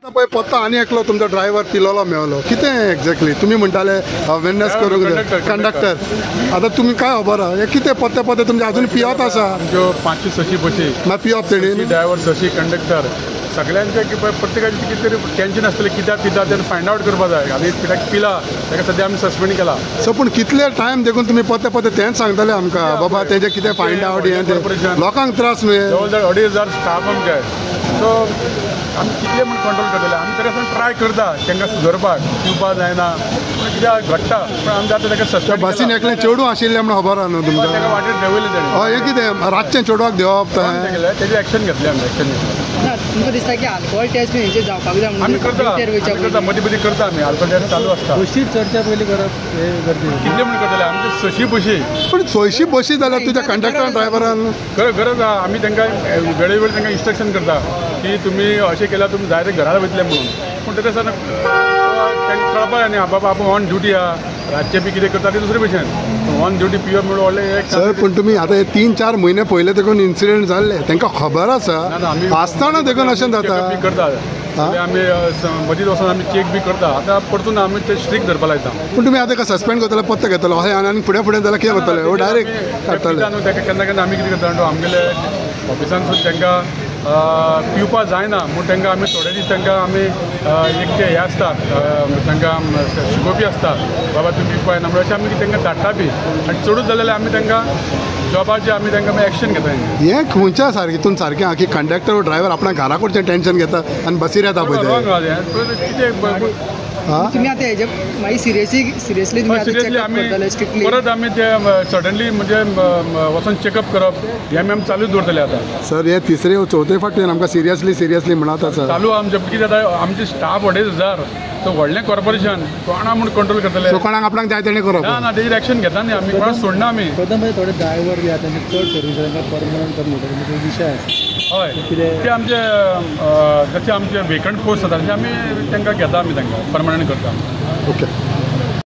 पळय पत्ता आनी एकलो तुमचो ड्रायव्हर पिलोलो मेवलो कितें एक्झॅक्टली तुमी म्हणटाले अवेरनेस करूंक कंडक्टर आतां तुमी काय खबर आहा हे कितें पत्ते पत्ते तुमचे अजून पियत आसा ज्यो 500-600 बशी मागीर पियप तेणी ड्रायव्हर 600 कंडक्टर सगळ्यांचे प्रत्येकाचे कितें तरी टेन्शन आसतलें कित्याक पिता तें फायंड आवट करपा जाय आनी कित्याक पिला ताका सद्या आमी सस्पेंड केला सो पूण कितले टायम देखून तुमी पत्ते पत्ते तेंच सांगताले आमकां बाबा तेजें कितें फायंड आवट हें तें लोकांक त्रास न्हू जवळ जवळ 2,500 स्टाफ आमचे सो आमी कितले म्हण कंट्रोल करतले आमी तरी ट्राय करता तांकां सुदरपाक पिवपा जायना कित्याक घडटा पण आमी जाता ताका सस्पेंड बसीन एकलें चेडूं आशिल्लें म्हणून खबर आहा न्हू तुमकां ताका वाटेर देंवयलें तेणें हय हें कितें रातचें चेडवाक देंवप तेजें एक्शन घेतलें आमी एक्शन तुमकां दिसता की आल्कोहोल टेस्ट बी हेचे जावपाक जाय आमी करता मदीं मदीं करता आमी आल्कोहोल टेस्ट चालू आसता बशी चर्चा पयलीं करप हे गरजेचें कितले म्हण करतले आमचे 600 बशी पूण 600 बशी जाल्यार तुज्या कंडक्टर ड्रायव्हरान गरज आहा आमी तांकां वेळोवेळी तांकां इन्स्ट्रक्शन करता की तुमी अशें केल्यार तुमी डायरेक्ट घरा वयतले म्हणून पूण तशें तांकां कळपा जाय न्ही बाबा आपूण ऑन ड्युटी आहा रातचे बी कितें करता ते दुसरे भशेन ऑन ड्युटी पिवप म्हणून व्हडलें एक सर पूण तुमी आतां हे 3-4 म्हयने पयले देखून इन्सिडेंट जाल्ले तांकां खबर आसा आसतना देखून अशें जाता करता आमी मदींच वचून आमी चेक बी करता आतां परतून आमी ते स्ट्रिक्ट धरपा लायता पूण तुमी आतां सस्पेंड करतले पत्ते घेतलो अशें आनी फुडें फुडें जाल्यार कितें करतले हो डायरेक्ट काडटले न्हू ताका केन्ना केन्ना आमी कितें करता आमगेले ऑफिसान तांकां पिवपा जायना म्हूण तांकां आमी थोडे दीस तांकां आमी एक ते हे आसता तांकां शिकोवपी आसता बाबा तुमी पिवपा येना म्हणून अशें आमी तांकां धाडटा बी आनी चडूच जालें जाल्यार आमी तांकां जॉबाचें आमी तांकां एक्शन घेता हें खंयच्या सारकेतून सारकें आहा की कंडक्टर ड्रायव्हर आपणा घरा कडचें टेन्शन घेता आनी बसीर येता पळय कितें तुम्ही आता हेजे मागीर सिरियसली तुम्ही आता चेकअप करतले स्ट्रिक्टली परत आमी ते सडनली म्हणजे वचून चेकअप करप हे आमी चालूच दवरतले आतां सर हे तिसरे चवथे फावटी आमकां सिरियसली म्हणत आसा चालू आमचे कितें जाता आमचे स्टाफ 2,500 सो व्हडलें कॉर्पोरेशन कोणा म्हूण कंट्रोल करतले सो कोणाक आपणाक जाय तेणें करप ना तेजेर एक्शन घेता न्ही आमी कोणाक सोडना आमी थोडे ड्रायव्हर बी आतां चड सर्वीस तांकां परमनंट करता विशय आसा हय ते आमचे जशे आमचे वेकंट पोस्ट जाता तशें आमी तांकां घेता आमी तांकां परमनंट करता ओके